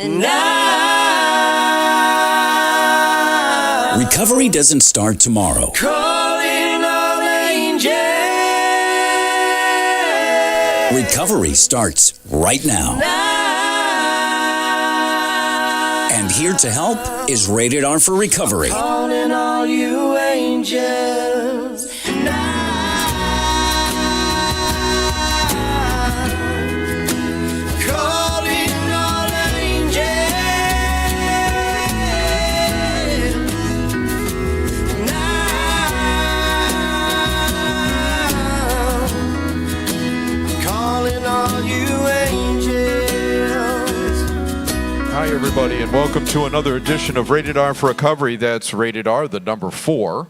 Now, Recovery doesn't start tomorrow. calling all angels. Recovery starts right now. And here to help is Rated R for Recovery. Calling all you angels. Now, calling all angels. Now, calling all you angels. Hi, everybody, and welcome to another edition of Rated R for Recovery. That's Rated R, the number 4,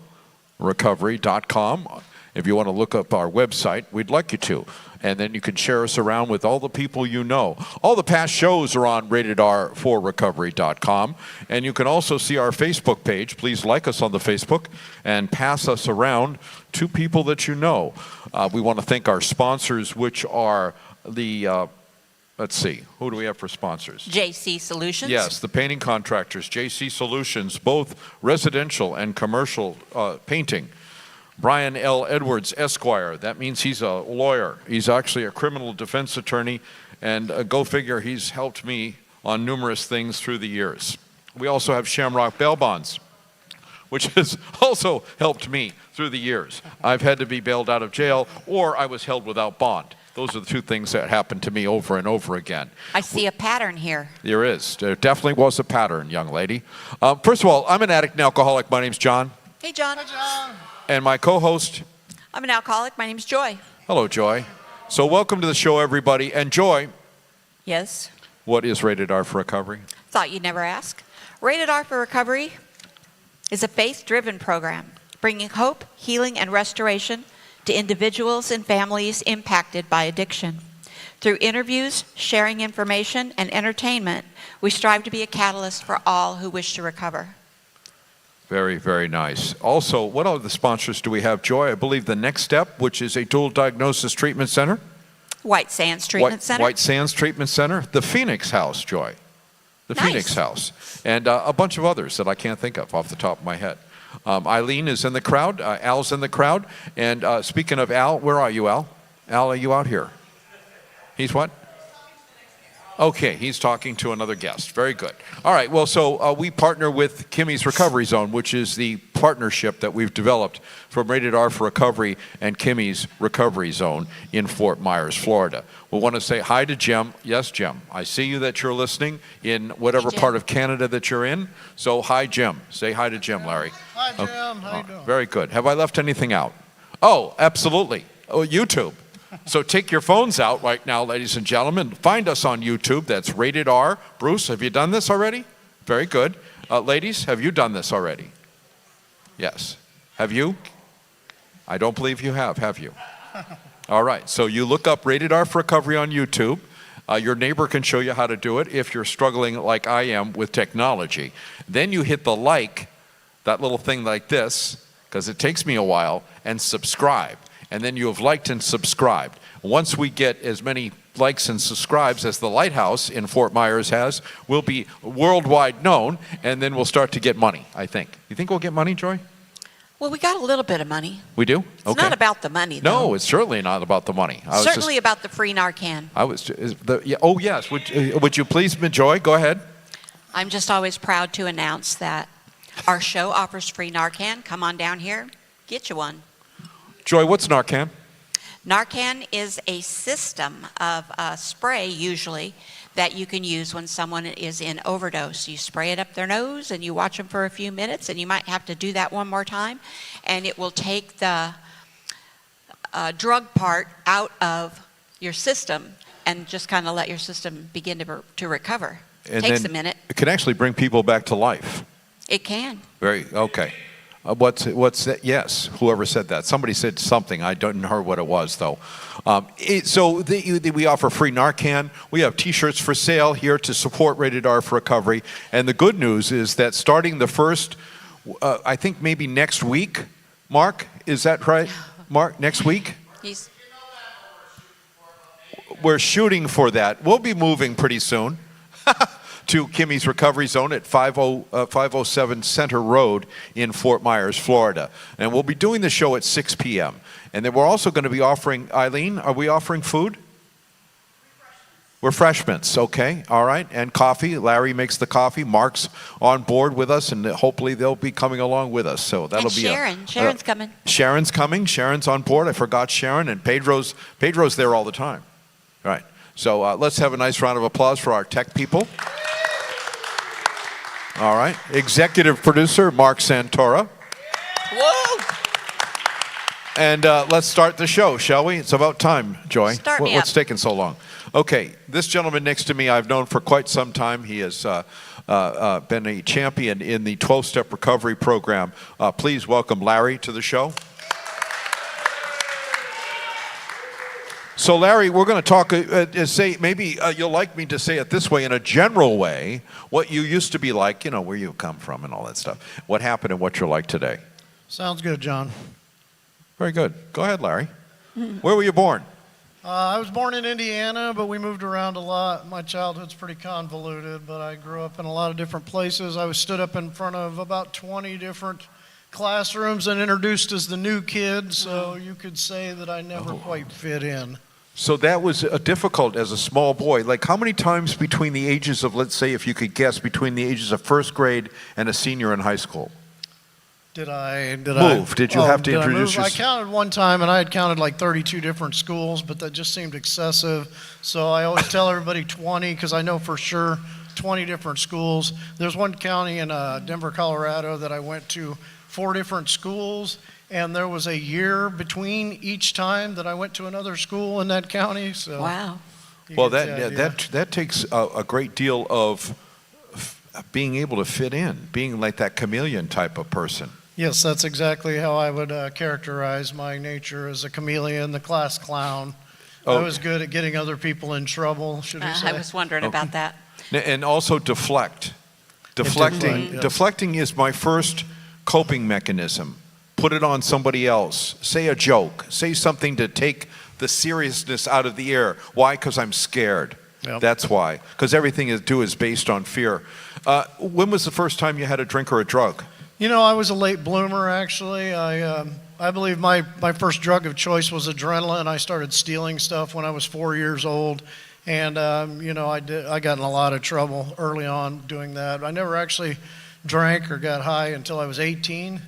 recovery.com. If you want to look up our website, we'd like you to. And then you can share us around with all the people you know. All the past shows are on ratedr4recovery.com. And you can also see our Facebook page. Please like us on the Facebook and pass us around to people that you know. We want to thank our sponsors, which are the... let's see, who do we have for sponsors? JC Solutions. Yes, the painting contractors, JC Solutions, both residential and commercial painting. Brian L. Edwards, Esquire. That means he's a lawyer. He's actually a criminal defense attorney, and go figure, he's helped me on numerous things through the years. We also have Shamrock Bail Bonds, which has also helped me through the years. I've had to be bailed out of jail, or I was held without bond. Those are the two things that happened to me over and over again. I see a pattern here. There is. There definitely was a pattern, young lady. First of all, I'm an addict and alcoholic. My name's John. Hey, John. And my co-host. I'm an alcoholic. My name's Joy. Hello, Joy. So welcome to the show, everybody. And Joy, Yes. what is Rated R for Recovery? Thought you'd never ask. Rated R for Recovery is a faith-driven program bringing hope, healing, and restoration to individuals and families impacted by addiction. Through interviews, sharing information, and entertainment, we strive to be a catalyst for all who wish to recover. Very, very nice. Also, what other sponsors do we have, Joy? I believe the Next Step, which is a dual diagnosis treatment center. White Sands Treatment Center. White Sands Treatment Center. The Phoenix House, Joy. The Nice. Phoenix House. And a bunch of others that I can't think of off the top of my head. Eileen is in the crowd. Al's in the crowd. And speaking of Al, where are you, Al? Al, are you out here? He's what? Okay, he's talking to another guest. Very good. All right, well, so we partner with Kimmie's Recovery Zone, which is the partnership that we've developed from Rated R for Recovery and Kimmie's Recovery Zone in Fort Myers, Florida. We want to say hi to Jim. Yes, Jim. I see you that you're listening in whatever Hey, Jim. part of Canada that you're in. So hi, Jim. Say hi to Jim, Larry. Hi, Jim. How you doing? Very good. Have I left anything out? Oh, absolutely. Oh, YouTube. So take your phones out right now, ladies and gentlemen. Find us on YouTube. That's Rated R. Bruce, have you done this already? Very good. Ladies, have you done this already? Yes. Have you? I don't believe you have you? All right. So you look up Rated R for Recovery on YouTube. Your neighbor can show you how to do it if you're struggling like I am with technology. Then you hit the like, that little thing like this, because it takes me a while, and subscribe. And then you have liked and subscribed. Once we get as many likes and subscribes as the Lighthouse in Fort Myers has, we'll be worldwide known, and then we'll start to get money, I think. You think we'll get money, Joy? Well, we got a little bit of money. We do? It's not about the money, though. No, it's certainly not about the money. Certainly about the free Narcan. Oh, yes. Would you please, Joy, go ahead. I'm just always proud to announce that our show offers free Narcan. Come on down here, get you one. Joy, what's Narcan? Narcan is a system of spray, usually, that you can use when someone is in overdose. You spray it up their nose and you watch them for a few minutes, and you might have to do that one more time, and it will take the drug part out of your system and just kind of let your system begin to recover. And Takes then a minute. It can actually bring people back to life. It can. Okay. What's that? Yes, whoever said that. Somebody said something. I don't know what it was, though. We offer free Narcan. We have T-shirts for sale here to support Rated R for Recovery. And the good news is that starting the first, I think maybe next week, Mark, is that right? Mark, next week? We're shooting for that. We'll be moving pretty soon to Kimmie's Recovery Zone at 507 Center Road in Fort Myers, Florida. And we'll be doing the show at 6 p.m. And then we're also going to be offering, Eileen, are we offering food? Refreshments, okay, all right, and coffee. Larry makes the coffee. Mark's on board with us, and hopefully they'll be coming along with us. So that'll And be Sharon's coming. Sharon's coming. Sharon's on board. I forgot Sharon, and Pedro's there all the time. All right, so let's have a nice round of applause for our tech people. All right, executive producer Mark Santora. Whoa! And let's start the show, shall we? It's about time, Joy. Start me What's up. taking so long? Okay, this gentleman next to me I've known for quite some time. He has been a champion in the 12-step recovery program. Please welcome Larry to the show. So Larry, we're going to talk, say, maybe you'll like me to say it this way, in a general way, what you used to be like, you know, where you come from and all that stuff. What happened and what you're like today. Sounds good, John. Very good. Go ahead, Larry. Where were you born? I was born in Indiana, but we moved around a lot. My childhood's pretty convoluted, but I grew up in a lot of different places. I was stood up in front of about 20 different classrooms and introduced as the new kid, so you could say that I never quite fit in. So that was difficult as a small boy. Like how many times between the ages of, let's say, if you could guess, between the ages of first grade and a senior in high school? Did I Move. Did you have to did I introduce move? I counted one time, and I had counted like 32 different schools, but that just seemed excessive. So I always tell everybody 20, because I know for sure 20 different schools. There's one county in Denver, Colorado that I went to 4 different schools, and there was a year between each time that I went to another school in that county. So Wow. you Well, get the idea. that takes a great deal of being able to fit in, being like that chameleon type of person. Yes, that's exactly how I would characterize my nature as a chameleon, the class clown. Oh. I was good at getting other people in trouble, should we say. I was wondering about that. And also deflect. Deflecting, yes. deflecting is my first coping mechanism. Put it on somebody else. Say a joke. Say something to take the seriousness out of the air. Why? Because I'm scared. Yep. That's why. Because everything I do is based on fear. When was the first time you had a drink or a drug? You know, I was a late bloomer, actually. I believe my first drug of choice was adrenaline. I started stealing stuff when I was 4 years old. And, you know, I got in a lot of trouble early on doing that. I never actually drank or got high until I was 18.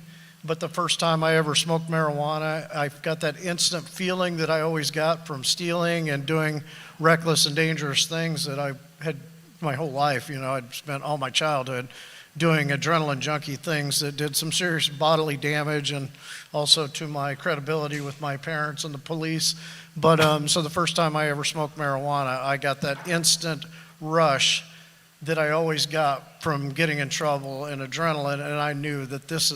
But the first time I ever smoked marijuana, I got that instant feeling that I always got from stealing and doing reckless and dangerous things that I had my whole life. You know, I'd spent all my childhood doing adrenaline junkie things that did some serious bodily damage and also to my credibility with my parents and the police. But so the first time I ever smoked marijuana, I got that instant rush that I always got from getting in trouble and adrenaline, and I knew that this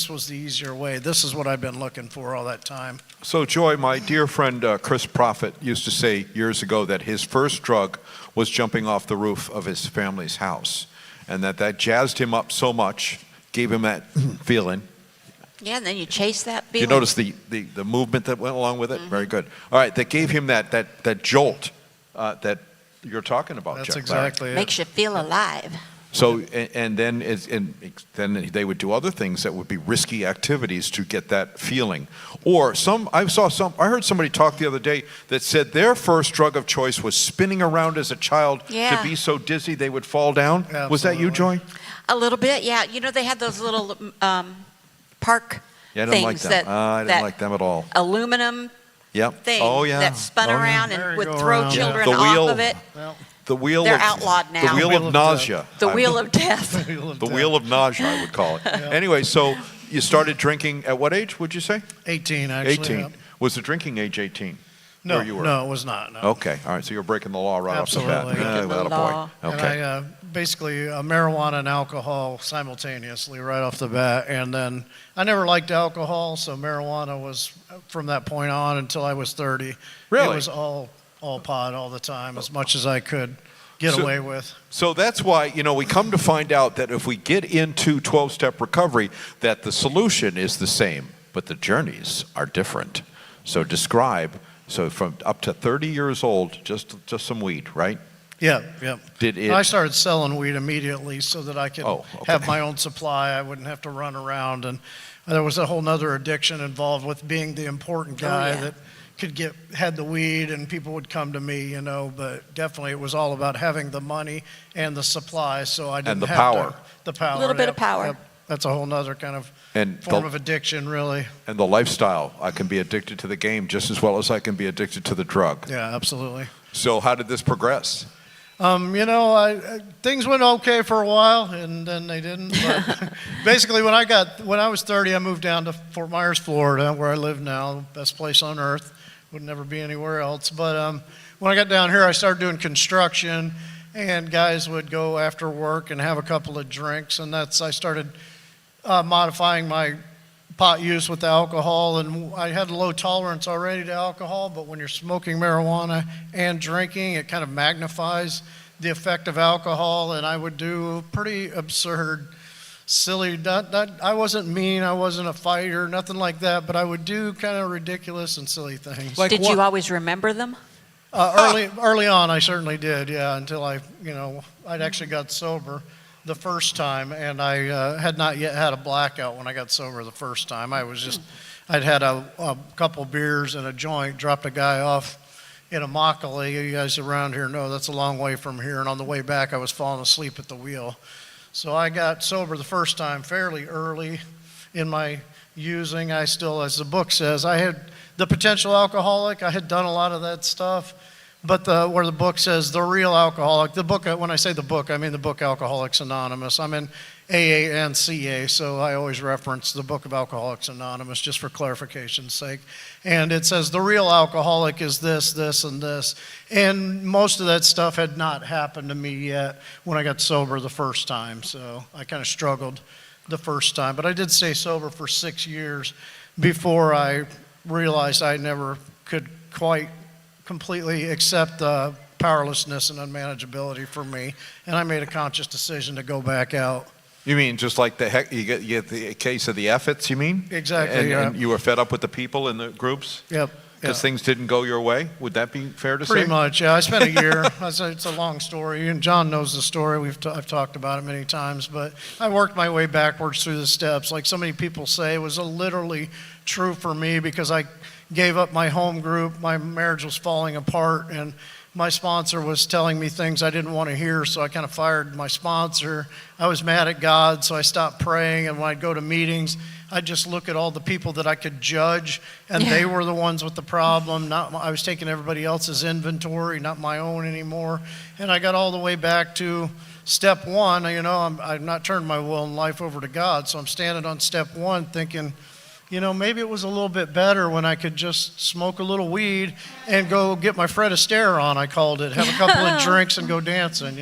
was the easier way. This is what I've been looking for all that time. So, Joy, my dear friend Chris Prophet used to say years ago that his first drug was jumping off the roof of his family's house, and that jazzed him up so much, gave him that feeling. Yeah, and then you chase that feeling. You notice the movement that went along with it? Very good. All right, that gave him that jolt that you're talking about, That's Chuck, exactly it. Makes you feel alive. So, and then they would do other things that would be risky activities to get that feeling. Or I heard somebody talk the other day that said their first drug of choice was spinning around as a child Yeah. to be so dizzy they would fall down. Absolutely. Was that you, Joy? A little bit, yeah. You know, they had those little park Yeah, I didn't things like them. that I didn't that like them at all. aluminum Yep. thing Oh, yeah. that spun Oh, yeah. around and would throw Merry-go-round. children The wheel. off of it. Well, The wheel They're of outlawed now. The wheel Wheel of of nausea. The wheel of death. The wheel of nausea, I would call it. Anyway, so you started drinking at what age, would you say? 18, actually. 18. yeah. Was the drinking age 18? No, Where you were? no, it was not. No. Okay, all right, so you're breaking the law right Absolutely. off the bat. Breaking the Atta law. boy. And Okay. I basically marijuana and alcohol simultaneously right off the bat. And then I never liked alcohol, so marijuana was from that point on until I was 30. Really? It was all pot all the time, as much as I could get So- away with. So that's why, you know, we come to find out that if we get into 12-step recovery, that the solution is the same, but the journeys are different. So describe, so from up to 30 years old, just some weed, right? Yeah, yeah. Did it? I started selling weed immediately so that I could Oh, okay. have my own supply. I wouldn't have to run around. And there was a whole nother addiction involved with being the important guy yeah. that had the weed and people would come to me, you know, but definitely it was all about having the money and the supply, so I didn't the have power. the power. A little bit of yep, power. yep. That's a whole nother kind of And form the- of addiction, really. And the lifestyle. I can be addicted to the game just as well as I can be addicted to the drug. Yeah, absolutely. So how did this progress? You know, things went okay for a while, and then they didn't. But basically, when I was 30, I moved down to Fort Myers, Florida, where I live now, best place on earth. Would never be anywhere else. But when I got down here, I started doing construction, and guys would go after work and have a couple of drinks, and I started modifying my pot use with alcohol, and I had a low tolerance already to alcohol, but when you're smoking marijuana and drinking, it kind of magnifies the effect of alcohol, and I would do pretty absurd, silly, I wasn't mean, I wasn't a fighter, nothing like that, but I would do kind of ridiculous and silly things. Like Did what? you always remember them? Early on, I certainly did, yeah, until I'd actually got sober the first time, and I had not yet had a blackout when I got sober the first time. I'd had a couple beers and a joint, dropped a guy off in Immokalee. You guys around here know that's a long way from here, and on the way back, I was falling asleep at the wheel. So I got sober the first time fairly early in my using. I still, as the book says, I had the potential alcoholic. I had done a lot of that stuff. But where the book says the real alcoholic, the book, when I say the book, I mean the book Alcoholics Anonymous. I'm in AA and CA, so I always reference the book of Alcoholics Anonymous just for clarification's sake. And it says the real alcoholic is this, this, and this. And most of that stuff had not happened to me yet when I got sober the first time. So I kind of struggled the first time. But I did stay sober for 6 years before I realized I never could quite completely accept the powerlessness and unmanageability for me, and I made a conscious decision to go back out. You mean just like you get the case of the efforts, you mean? Exactly, And you were fed up with the people in the groups? Yep. Because things didn't go your way? Would that be fair to say? Pretty much, yeah. I spent a year. It's a long story, and John knows the story. I've talked about it many times, but I worked my way backwards through the steps. Like so many people say, it was literally true for me because I gave up my home group. My marriage was falling apart, and my sponsor was telling me things I didn't want to hear, so I kind of fired my sponsor. I was mad at God, so I stopped praying, and when I'd go to meetings, I'd just look at all the people that I could judge, and they were the ones with the problem. I was taking everybody else's inventory, not my own anymore. And I got all the way back to step one. I've not turned my will and life over to God, so I'm standing on step one thinking, maybe it was a little bit better when I could just smoke a little weed and go get my Fred Astaire on, I called it, have a couple of drinks and go dancing,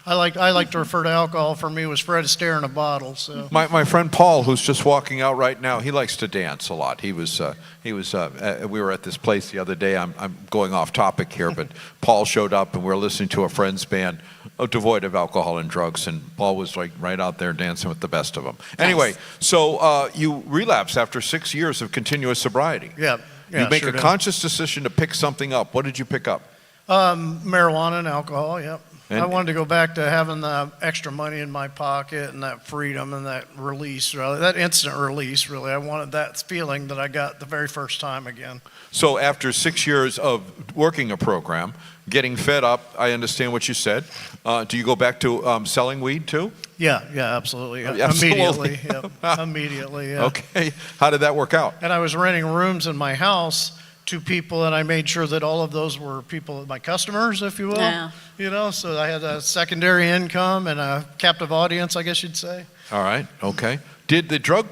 I like to refer to alcohol for me was Fred Astaire in a bottle. So My friend Paul, who's just walking out right now, he likes to dance a lot. We were at this place the other day. I'm going off topic here, but Paul showed up and we were listening to a friend's band, devoid of alcohol and drugs, and Paul was like right out there dancing with the best of them. Anyway, so you relapsed after 6 years of continuous sobriety. Yeah, You make sure a did. conscious decision to pick something up. What did you pick up? Marijuana and alcohol, yep. And- I wanted to go back to having the extra money in my pocket and that freedom and that release, really, that instant release, really. I wanted that feeling that I got the very first time again. So after 6 years of working a program, getting fed up, I understand what you said. Do you go back to selling weed too? Yeah, absolutely. Yeah. Absolutely. Immediately, yep. Immediately, yeah. Okay. How did that work out? And I was renting rooms in my house to people, and I made sure that all of those were my customers, if you will. Yeah. So I had a secondary income and a captive audience, I guess you'd say. All right. Okay. Did the drug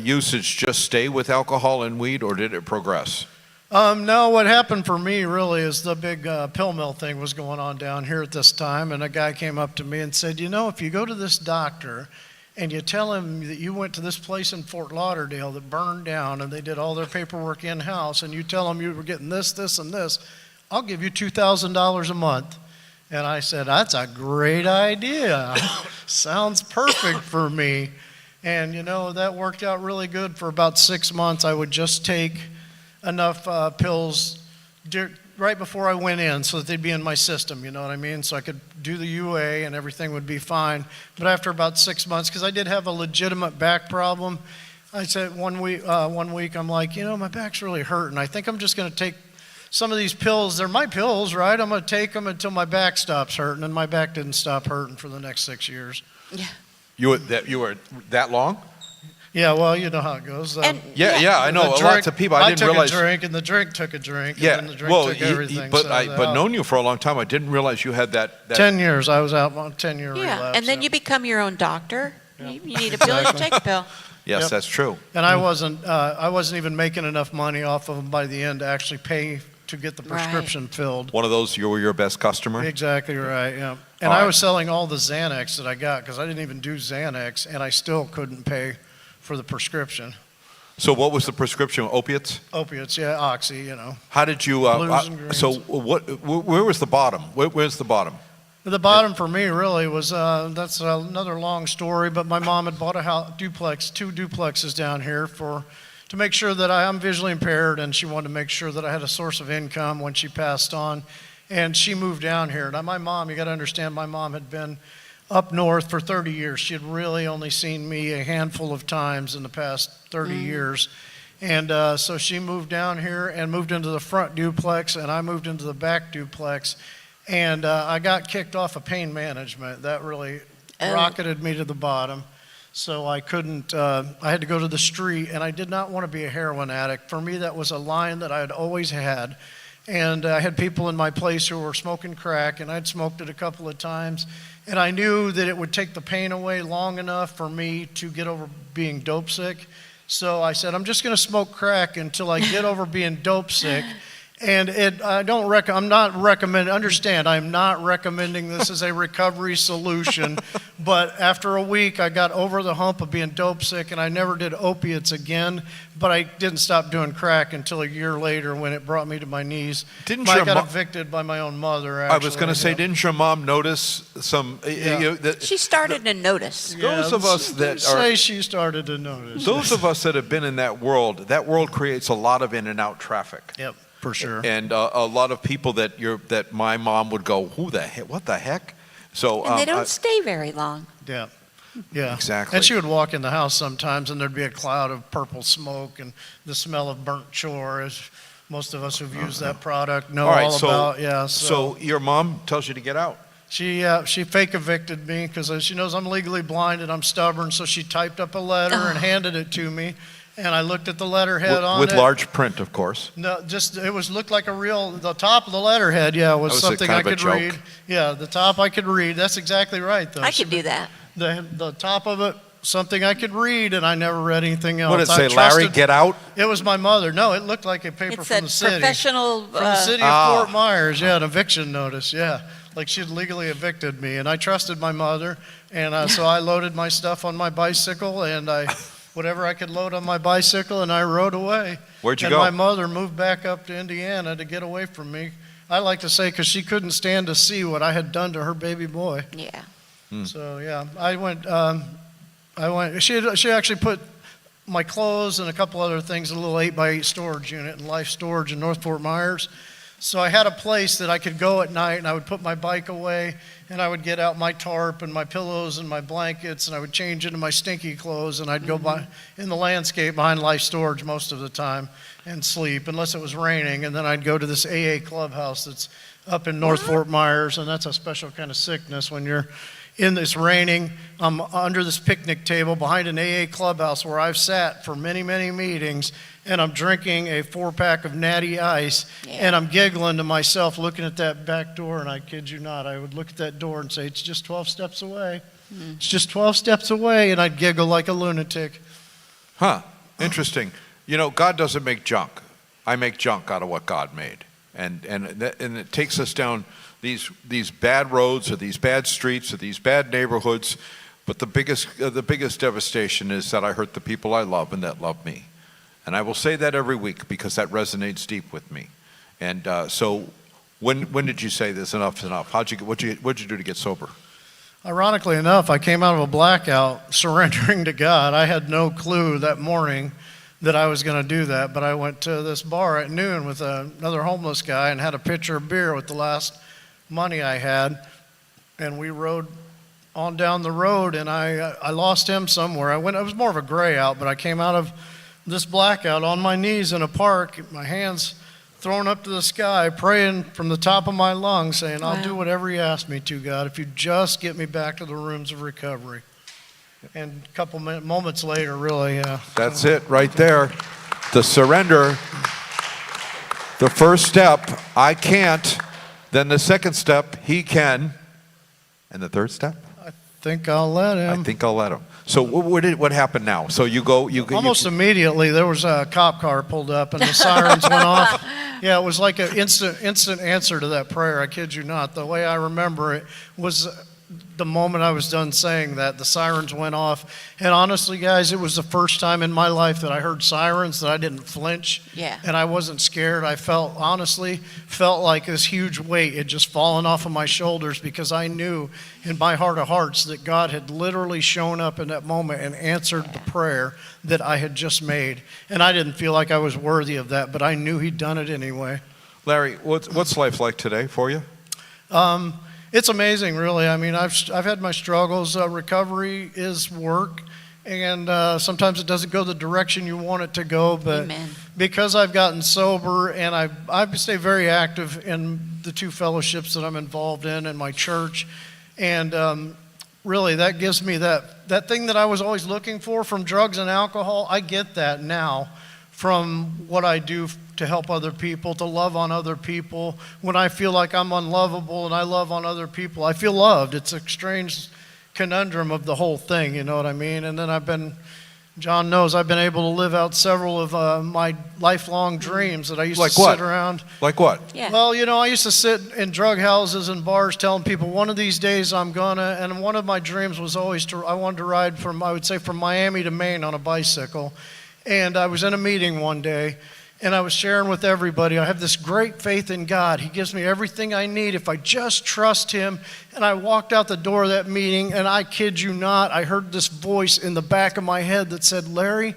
usage just stay with alcohol and weed, or did it progress? No, what happened for me really is the big pill mill thing was going on down here at this time, and a guy came up to me and said, if you go to this doctor and you tell him that you went to this place in Fort Lauderdale that burned down and they did all their paperwork in-house, and you tell him you were getting this, this, and this, I'll give you $2,000 a month. And I said, that's a great idea. Sounds perfect for me. And, that worked out really good for about 6 months. I would just take enough pills right before I went in so that they'd be in my system, you know what I mean? So I could do the UA and everything would be fine. But after about 6 months, because I did have a legitimate back problem, I said one week I'm like, my back's really hurting. I think I'm just going to take some of these pills. They're my pills, right? I'm going to take them until my back stops hurting, and my back didn't stop hurting for the next 6 years. Yeah. You were that long? Yeah, well, you know how it goes. Yeah, I know. Lots of people. I didn't realize. I took a drink, and the drink took a drink, Yeah, and then the drink took everything. but known you for a long time. I didn't realize you had that. 10 years. I was out on 10-year relapse. Yeah, and then you become your own doctor. You need a pill, you take a pill. Yes, Yep. that's true. And I wasn't even making enough money off of them by the end to actually pay to get the prescription filled. One of those, you were your best customer? Exactly right, yeah. And All I right. was selling all the Xanax that I got because I didn't even do Xanax, and I still couldn't pay for the prescription. So what was the prescription? Opiates? Opiates, yeah, Oxy, How did you, Blues and greens. so where was the bottom? Where's the bottom? The bottom for me really was, that's another long story, but my mom had bought a duplex, 2 duplexes down here to make sure that I'm visually impaired, and she wanted to make sure that I had a source of income when she passed on. And she moved down here. Now my mom, you got to understand, my mom had been up north for 30 years. She had really only seen me a handful of times in the past 30 years. And so she moved down here and moved into the front duplex, and I moved into the back duplex. And I got kicked off of pain management. That really rocketed me to the bottom. So I couldn't, I had to go to the street, and I did not want to be a heroin addict. For me, that was a line that I had always had. And I had people in my place who were smoking crack, and I'd smoked it a couple of times. And I knew that it would take the pain away long enough for me to get over being dope sick. So I said, I'm just going to smoke crack until I get over being dope sick. And I'm not recommending this as a recovery solution, but after a week, I got over the hump of being dope sick, and I never did opiates again, but I didn't stop doing crack until a year later when it brought me to my knees. I got evicted by my own mother, actually. I was going to say, didn't your mom notice some... She started to notice. Those of us that say she started to notice. Those of us that have been in that world creates a lot of in and out traffic. Yep. For sure. And a lot of people that my mom would go, who the heck, what the heck? So And they don't stay very long. Yeah. Yeah. Exactly. And she would walk in the house sometimes, and there'd be a cloud of purple smoke and the smell of burnt chore, as most of us who've used that product know all about. Yeah. So your mom tells you to get out. She fake evicted me because she knows I'm legally blind and I'm stubborn, so she typed up a letter and handed it to me. And I looked at the letterhead on it. With large print, of course. No, just it looked like the top of the letterhead, was something I could read. Yeah, the top I could read. That's exactly right, though. I could do that. The top of it, something I could read, and I never read anything else. What did it say, Larry, get out? It was my mother. No, it looked like a paper from the city. Professional. From the city of Fort Myers, an eviction notice, Like she'd legally evicted me, and I trusted my mother, and so I loaded my stuff on my bicycle, and whatever I could load on my bicycle, and I rode away. Where'd you go? go? And my mother moved back up to Indiana to get away from me. I like to say because she couldn't stand to see what I had done to her baby boy. Yeah. So I went. She actually put my clothes and a couple other things in a little 8x8 storage unit in Life Storage in North Fort Myers. So I had a place that I could go at night, and I would put my bike away, and I would get out my tarp and my pillows and my blankets, and I would change into my stinky clothes, and I'd go by in the landscape behind Life Storage most of the time and sleep, unless it was raining. And then I'd go to this AA clubhouse that's up in North Fort Myers, and that's a special kind of sickness when you're in this raining. I'm under this picnic table behind an AA clubhouse where I've sat for many, many meetings, and I'm drinking a 4-pack of Natty Ice, and I'm giggling to myself looking at that back door, and I kid you not, I would look at that door and say, it's just 12 steps away. It's just 12 steps away, and I'd giggle like a lunatic. Huh, interesting. God doesn't make junk. I make junk out of what God made. And it takes us down these bad roads or these bad streets or these bad neighborhoods. But the biggest devastation is that I hurt the people I love and that love me. And I will say that every week because that resonates deep with me. And so when did you say this, enough's enough? What'd you do to get sober? Ironically enough, I came out of a blackout surrendering to God. I had no clue that morning that I was going to do that, but I went to this bar at noon with another homeless guy and had a pitcher of beer with the last money I had, and we rode on down the road, and I lost him somewhere. It was more of a gray out, but I came out of this blackout on my knees in a park, my hands thrown up to the sky, praying from the top of my lungs, saying, I'll do whatever you ask me to, God, if you just get me back to the rooms of recovery. And a couple moments later, really. That's it right there. The surrender. The first step, I can't. Then the second step, he can. And the third step? I think I'll let him. I think I'll let him. So what happened now? So you go. Almost immediately, there was a cop car pulled up and the sirens went off. Yeah, it was like an instant answer to that prayer. I kid you not. The way I remember it was the moment I was done saying that, the sirens went off. And honestly, guys, it was the first time in my life that I heard sirens that I didn't flinch. Yeah. And I wasn't scared. I felt like this huge weight had just fallen off of my shoulders, because I knew in my heart of hearts that God had literally shown up in that moment and answered the prayer that I had just made. And I didn't feel like I was worthy of that, but I knew he'd done it anyway. Larry, what's life like today for you? It's amazing, really. I mean, I've had my struggles. Recovery is work, and sometimes it doesn't go the direction you want it to go. But Amen. Because I've gotten sober, and I stay very active in the 2 fellowships that I'm involved in and my church, and really that gives me that thing that I was always looking for from drugs and alcohol. I get that now from what I do to help other people, to love on other people. When I feel like I'm unlovable and I love on other people, I feel loved. It's a strange conundrum of the whole thing, you know what I mean? And then John knows, I've been able to live out several of my lifelong dreams that I used to sit around. Like what? Yeah. Well, I used to sit in drug houses and bars telling people one of these days I'm gonna, and one of my dreams was always I wanted to ride from Miami to Maine on a bicycle. And I was in a meeting one day, and I was sharing with everybody, I have this great faith in God. He gives me everything I need if I just trust him. And I walked out the door of that meeting, and I kid you not, I heard this voice in the back of my head that said, Larry,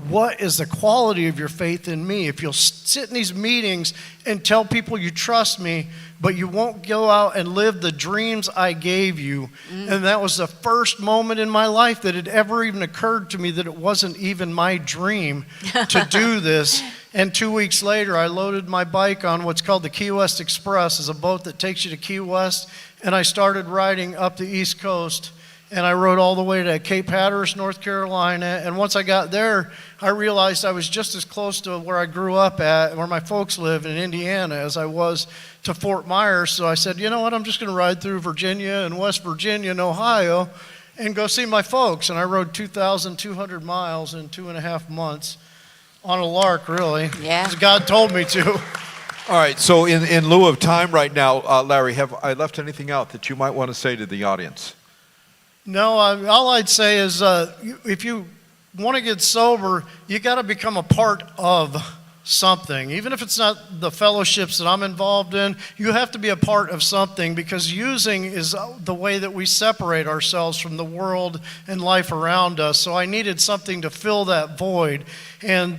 what is the quality of your faith in me? If you'll sit in these meetings and tell people you trust me, but you won't go out and live the dreams I gave you. And that was the first moment in my life that it ever even occurred to me that it wasn't even my dream to do this. And 2 weeks later, I loaded my bike on what's called the Key West Express, is a boat that takes you to Key West, and I started riding up the East Coast. And I rode all the way to Cape Hatteras, North Carolina. And once I got there, I realized I was just as close to where I grew up at, where my folks live in Indiana, as I was to Fort Myers. So I said, you know what, I'm just going to ride through Virginia and West Virginia and Ohio and go see my folks. And I rode 2,200 miles in 2.5 months on a lark, really. Yeah. As God told me to. All right, so in lieu of time right now, Larry, have I left anything out that you might want to say to the audience? No, all I'd say is if you want to get sober, you got to become a part of something. Even if it's not the fellowships that I'm involved in, you have to be a part of something, because using is the way that we separate ourselves from the world and life around us. So I needed something to fill that void. And,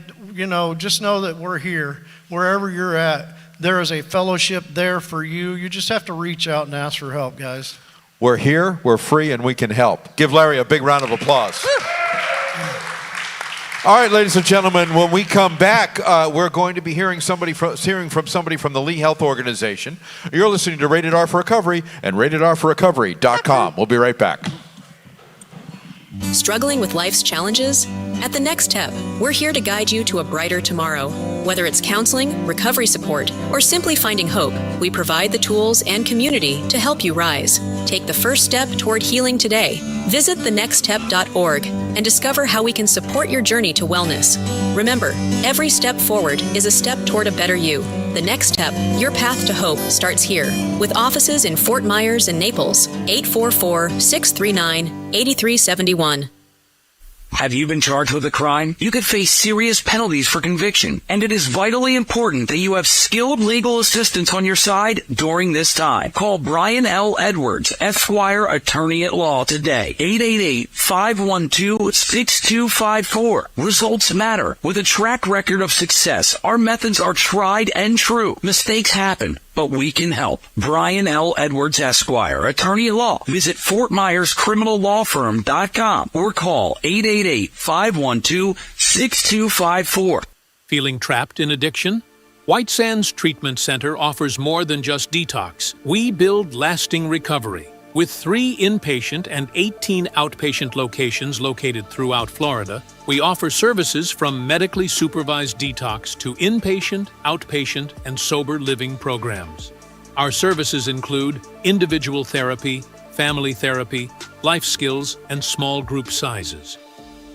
just know that we're here. Wherever you're at, there is a fellowship there for you. You just have to reach out and ask for help, guys. We're here, we're free, and we can help. Give Larry a big round of applause. All right, ladies and gentlemen, when we come back, we're going to be hearing from somebody from the Lee Health Organization. You're listening to Rated R for Recovery and RatedR4Recovery.com. We'll be right back. Struggling with life's challenges? At The Next Step, we're here to guide you to a brighter tomorrow. Whether it's counseling, recovery support, or simply finding hope, we provide the tools and community to help you rise. Take the first step toward healing today. Visit thenextstep.org and discover how we can support your journey to wellness. Remember, every step forward is a step toward a better you. The Next Step, your path to hope, starts here. With offices in Fort Myers and Naples, 844-639-8371. Have you been charged with a crime? You could face serious penalties for conviction, and it is vitally important that you have skilled legal assistance on your side during this time. Call Brian L. Edwards, Esquire, attorney at law today. 888-512-6254. Results matter. With a track record of success, our methods are tried and true. Mistakes happen, but we can help. Brian L. Edwards, Esquire, attorney at law. Visit FortMyersCriminalLawFirm.com or call 888-512-6254. Feeling trapped in addiction? White Sands Treatment Center offers more than just detox. We build lasting recovery. With 3 inpatient and 18 outpatient locations located throughout Florida, we offer services from medically supervised detox to inpatient, outpatient, and sober living programs. Our services include individual therapy, family therapy, life skills, and small group sizes.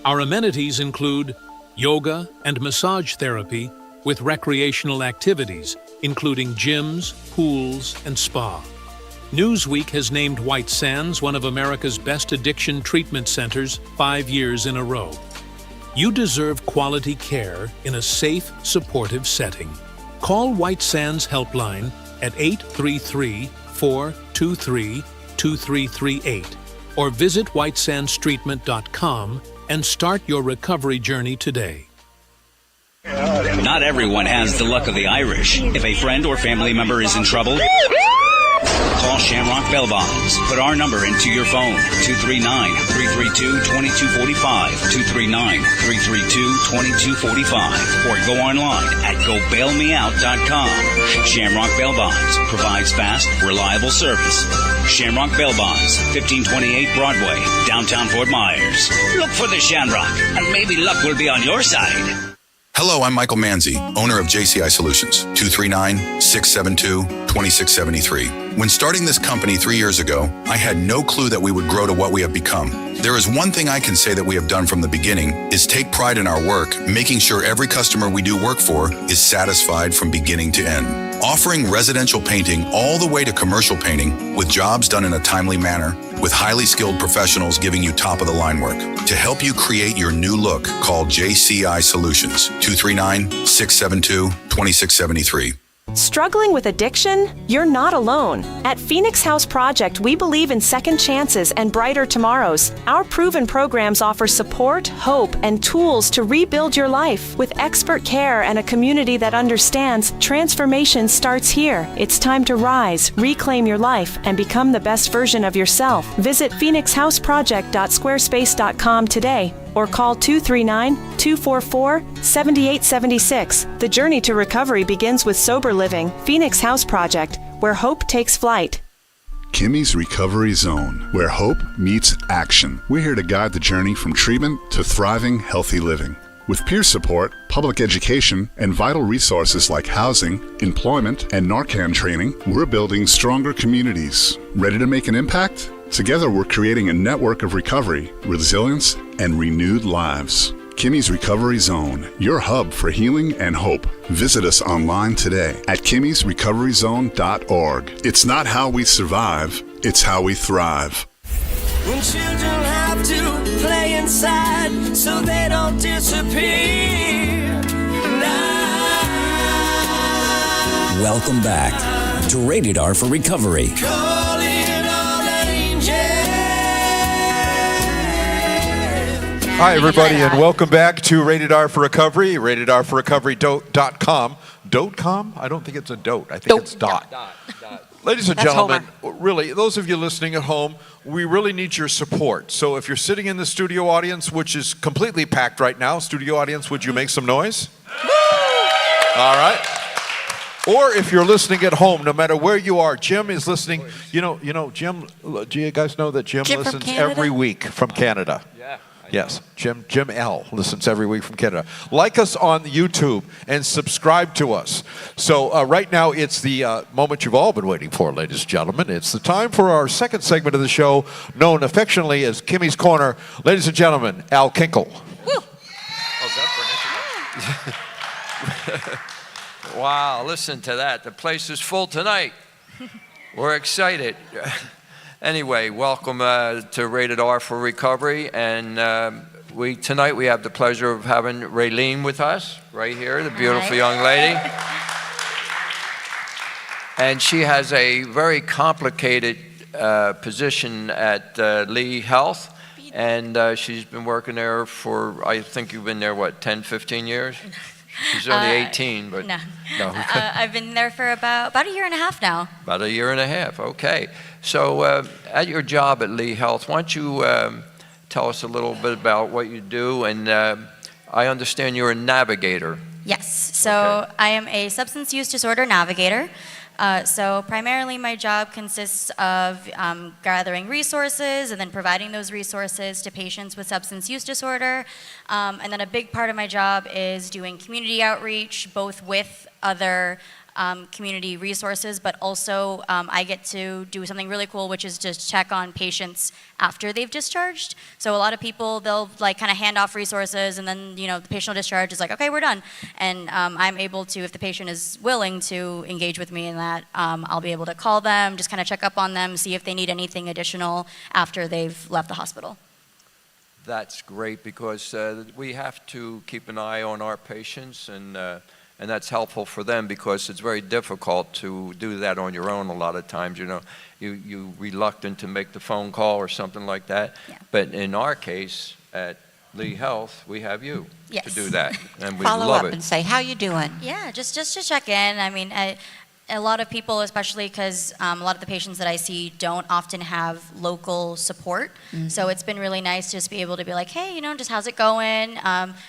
Our amenities include yoga and massage therapy with recreational activities, including gyms, pools, and spa. Newsweek has named White Sands one of America's best addiction treatment centers 5 years in a row. You deserve quality care in a safe, supportive setting. Call White Sands Helpline at 833-423-2338 or visit whitesandstreatment.com and start your recovery journey today. Not everyone has the luck of the Irish. If a friend or family member is in trouble, call Shamrock Bell Bonds. Put our number into your phone, 239-332-2245, 239-332-2245, or go online at gobailmeout.com. Shamrock Bell Bonds provides fast, reliable service. Shamrock Bell Bonds, 1528 Broadway, downtown Fort Myers. Look for the Shamrock, and maybe luck will be on your side. Hello, I'm Michael Manzi, owner of JCI Solutions, 239-672-2673. When starting this company 3 years ago, I had no clue that we would grow to what we have become. There is one thing I can say that we have done from the beginning is take pride in our work, making sure every customer we do work for is satisfied from beginning to end. Offering residential painting all the way to commercial painting with jobs done in a timely manner, with highly skilled professionals giving you top-of-the-line work. To help you create your new look, call JCI Solutions, 239-672-2673. Struggling with addiction? You're not alone. At Phoenix House Project, we believe in second chances and brighter tomorrows. Our proven programs offer support, hope, and tools to rebuild your life. With expert care and a community that understands, transformation starts here. It's time to rise, reclaim your life, and become the best version of yourself. Visit phoenixhouseproject.squarespace.com today or call 239-244-7876. The journey to recovery begins with sober living. Phoenix House Project, where hope takes flight. Kimmie's Recovery Zone, where hope meets action. We're here to guide the journey from treatment to thriving, healthy living. With peer support, public education, and vital resources like housing, employment, and Narcan training, we're building stronger communities. Ready to make an impact? Together, we're creating a network of recovery, resilience, and renewed lives. Kimmie's Recovery Zone, your hub for healing and hope. Visit us online today at kimmiesrecoveryzone.org. It's not how we survive, it's how we thrive. When children have to play inside so they don't disappear. Welcome back to Rated R for Recovery. Call it all angel. Hi, everybody, and welcome back to Rated R for Recovery, ratedrforrecovery.com. .com? I don't think it's a dote. I think it's dot. Ladies and gentlemen, really, those of you listening at home, we really need your support. So if you're sitting in the studio audience, which is completely packed right now, studio audience, would you make some noise? All right. Or if you're listening at home, no matter where you are, Jim is listening. You know, Jim, do you guys know that Jim listens every week from Canada? Yeah. Yes, Jim L. listens every week from Canada. Like us on YouTube and subscribe to us. So right now it's the moment you've all been waiting for, ladies and gentlemen. It's the time for our second segment of the show, known affectionately as Kimmie's Corner. Ladies and gentlemen, Al Kinkle. Woo. How's that for an introduction? Wow, listen to that. The place is full tonight. We're excited. Anyway, welcome to Rated R for Recovery, and tonight we have the pleasure of having Rayleen with us, right here, the beautiful young lady. And she has a very complicated position at Lee Health, and she's been working there for, I think you've been there, what, 10, 15 years? She's only 18, but... No. No. I've been there for about a year and a half now. About a year and a half, okay. So at your job at Lee Health, why don't you tell us a little bit about what you do? And I understand you're a navigator. Yes, so I am a substance use disorder navigator. So primarily my job consists of gathering resources and then providing those resources to patients with substance use disorder. And then a big part of my job is doing community outreach, both with other community resources, but also I get to do something really cool, which is just check on patients after they've discharged. So a lot of people, they'll like kind of hand off resources, and then the patient will discharge, is like, okay, we're done. And I'm able to, if the patient is willing to engage with me in that, I'll be able to call them, just kind of check up on them, see if they need anything additional after they've left the hospital. That's great, because we have to keep an eye on our patients, and that's helpful for them, because it's very difficult to do that on your own a lot of times. You're reluctant to make the phone call or something like that. Yeah. But in our case at Lee Health, we have you to do that, and we Follow love up it. and say, how you doing? Yeah, just to check in. I mean, a lot of people, especially because a lot of the patients that I see don't often have local support. Mm-hmm. So it's been really nice to just be able to be like, hey, just how's it going?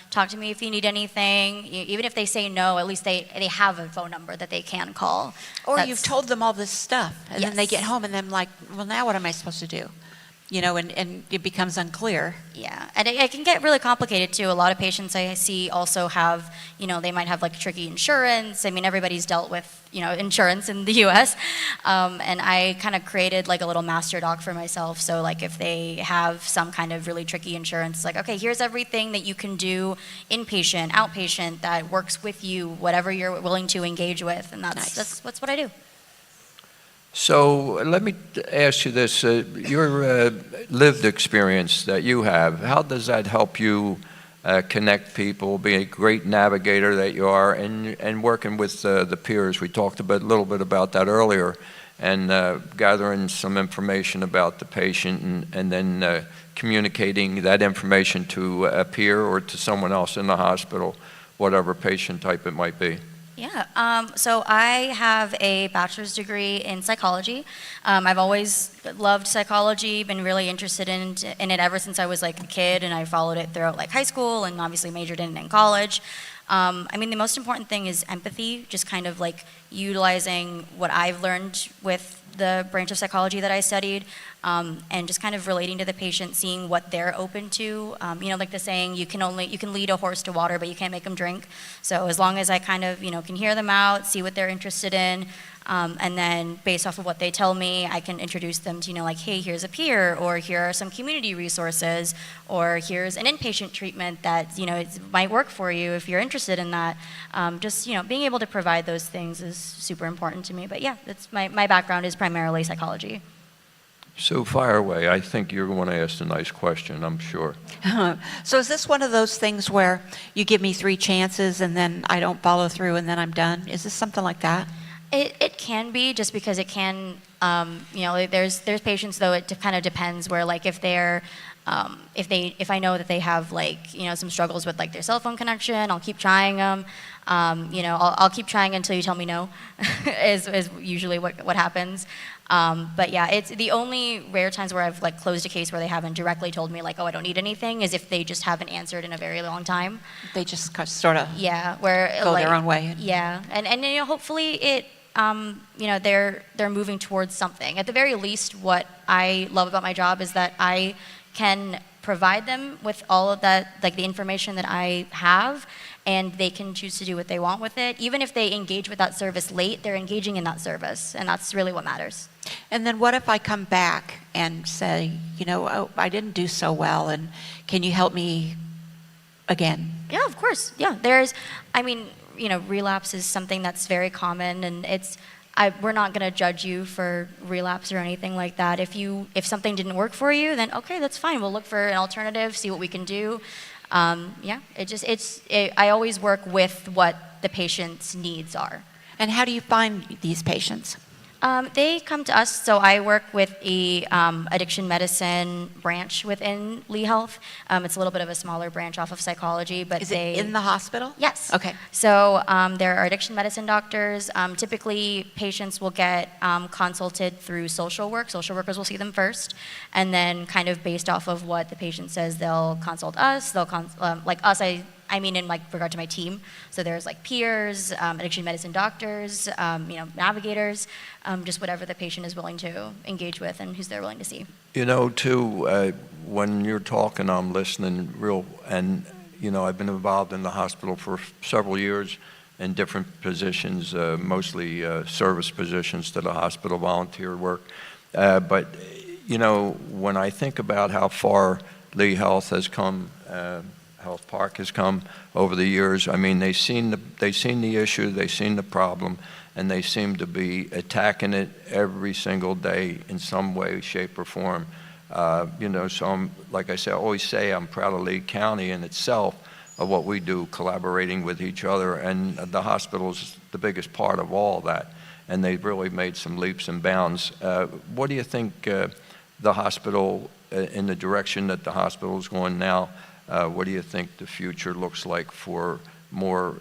Talk to me if you need anything. Even if they say no, at least they have a phone number that they can call. Or you've told them all this stuff, and then they get home and then like, well, now what am I supposed to do? And it becomes unclear. Yeah, and it can get really complicated too. A lot of patients I see also have, they might have like tricky insurance. I mean, everybody's dealt with, insurance in the U.S. And I kind of created like a little master doc for myself. So like if they have some kind of really tricky insurance, it's like, okay, here's everything that you can do inpatient, outpatient that works with you, whatever you're willing to engage with. And that's what I do. So let me ask you this, your lived experience that you have, how does that help you connect people, be a great navigator that you are, and working with the peers? We talked a little bit about that earlier, and gathering some information about the patient, and then communicating that information to a peer or to someone else in the hospital, whatever patient type it might be. Yeah, so I have a bachelor's degree in psychology. I've always loved psychology, been really interested in it ever since I was like a kid, and I followed it throughout like high school and obviously majored in it in college. I mean, the most important thing is empathy, just kind of like utilizing what I've learned with the branch of psychology that I studied, and just kind of relating to the patient, seeing what they're open to. Like the saying, you can lead a horse to water, but you can't make them drink. So as long as I kind of, can hear them out, see what they're interested in, and then based off of what they tell me, I can introduce them to, like, hey, here's a peer, or here are some community resources, or here's an inpatient treatment that, it might work for you if you're interested in that. Just, being able to provide those things is super important to me. But yeah, that's my background is primarily psychology. So fire away. I think you're going to ask a nice question, I'm sure. So is this one of those things where you give me 3 chances and then I don't follow through and then I'm done? Is this something like that? It can be, just because it can, there's patients, though, it kind of depends, where like if they're, if I know that they have like, some struggles with like their cell phone connection, I'll keep trying them. I'll keep trying until you tell me no, is usually what happens. But yeah, it's the only rare times where I've like closed a case where they haven't directly told me like, oh, I don't need anything, is if they just haven't answered in a very long time. They just sort of where go their own way. Yeah, and hopefully it, they're moving towards something. At the very least, what I love about my job is that I can provide them with all of that, like the information that I have, and they can choose to do what they want with it. Even if they engage with that service late, they're engaging in that service, and that's really what matters. And then what if I come back and say, oh, I didn't do so well, and can you help me again? Yeah, of course. Yeah, relapse is something that's very common, and we're not going to judge you for relapse or anything like that. If something didn't work for you, then okay, that's fine. We'll look for an alternative, see what we can do. I always work with what the patient's needs are. And how do you find these patients? They come to us, so I work with a addiction medicine branch within Lee Health. It's a little bit of a smaller branch off of psychology, but Is it in the hospital? Yes. Okay. So there are addiction medicine doctors. Typically, patients will get consulted through social work. Social workers will see them first, and then kind of based off of what the patient says, they'll consult us. Like us, I mean in like regard to my team. So there's like peers, addiction medicine doctors, navigators, just whatever the patient is willing to engage with and who's they're willing to see. Too, when you're talking, I'm listening and I've been involved in the hospital for several years in different positions, mostly service positions to the hospital, volunteer work. But when I think about how far Lee Health has come, Health Park has come over the years. I mean, they've seen the issue, they've seen the problem, and they seem to be attacking it every single day in some way, shape, or form. So I'm, like I said, I always say I'm proud of Lee County in itself of what we do, collaborating with each other, and the hospital's the biggest part of all that, and they've really made some leaps and bounds. What do you think the hospital, in the direction that the hospital is going now, what do you think the future looks like for more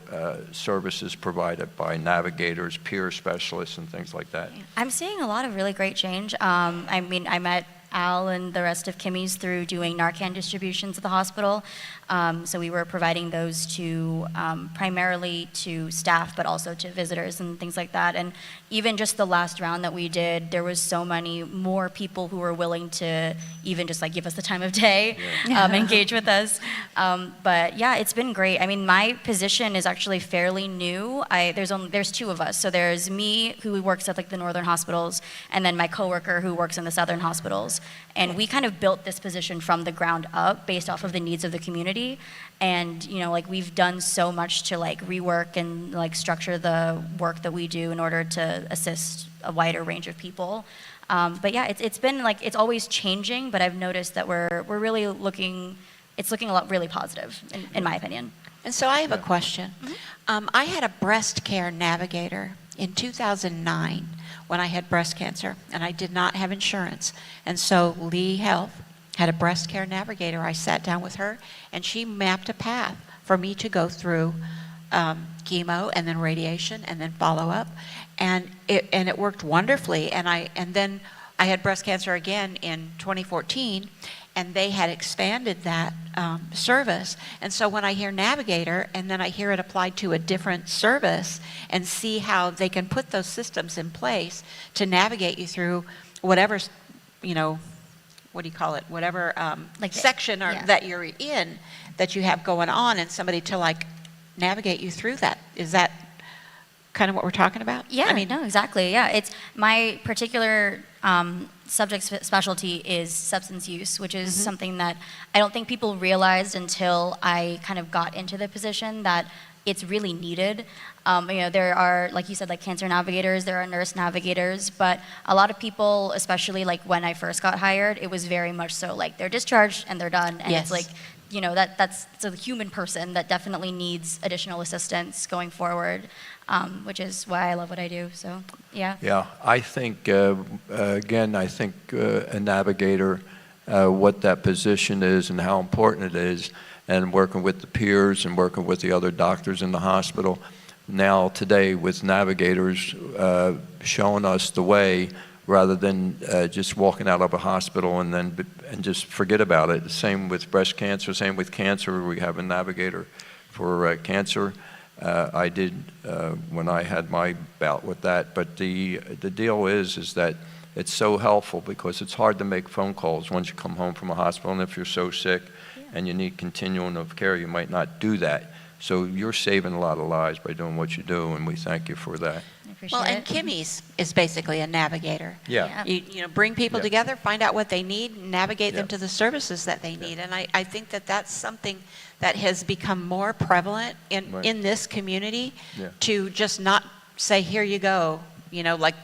services provided by navigators, peer specialists, and things like that? I'm seeing a lot of really great change. I met Al and the rest of Kimmie's through doing Narcan distributions at the hospital. So we were providing those to primarily to staff, but also to visitors and things like that. And even just the last round that we did, there was so many more people who were willing to even just like give us the time of day, engage with us. But yeah, it's been great. I mean, my position is actually fairly new. There's two of us. So there's me who works at like the northern hospitals, and then my coworker who works in the southern hospitals. And we kind of built this position from the ground up based off of the needs of the community. And, we've done so much to rework and structure the work that we do in order to assist a wider range of people. But yeah, it's been it's always changing, but I've noticed that we're really it's looking a lot really positive in my opinion. And so I have a question. I had a breast care navigator in 2009 when I had breast cancer, and I did not have insurance. And so Lee Health had a breast care navigator. I sat down with her, and she mapped a path for me to go through chemo and then radiation and then follow-up. And it worked wonderfully. And then I had breast cancer again in 2014, and they had expanded that service. And so when I hear navigator and then I hear it applied to a different service and see how they can put those systems in place to navigate you through whatever, what do you call it, whatever section that you're in, that you have going on, and somebody to navigate you through that. Is that kind of what we're talking about? Yeah, no, exactly. Yeah, it's my particular subject specialty is substance use, which is something that I don't think people realized until I kind of got into the position that it's really needed. There are, like you said, cancer navigators, there are nurse navigators, but a lot of people, especially when I first got hired, it was very much so they're discharged and they're done. And Yes. it's that's a human person that definitely needs additional assistance going forward, which is why I love what I do. So, yeah. Yeah, I think, again, a navigator, what that position is and how important it is, and working with the peers and working with the other doctors in the hospital. Now, today, with navigators showing us the way rather than just walking out of a hospital and just forget about it. Same with breast cancer, same with cancer. We have a navigator for cancer. I did when I had my bout with that. But the deal is that it's so helpful because it's hard to make phone calls once you come home from a hospital, and if you're so sick and you need continuum of care, you might not do that. So you're saving a lot of lives by doing what you do, and we thank you for that. Well, and Kimmie's is basically a navigator. Yeah. You bring people Yeah. together, find out what they need, and navigate them Yeah. to the services that they need. And I think that that's something that has become more prevalent in this community, Yeah. to just not say, here you go, like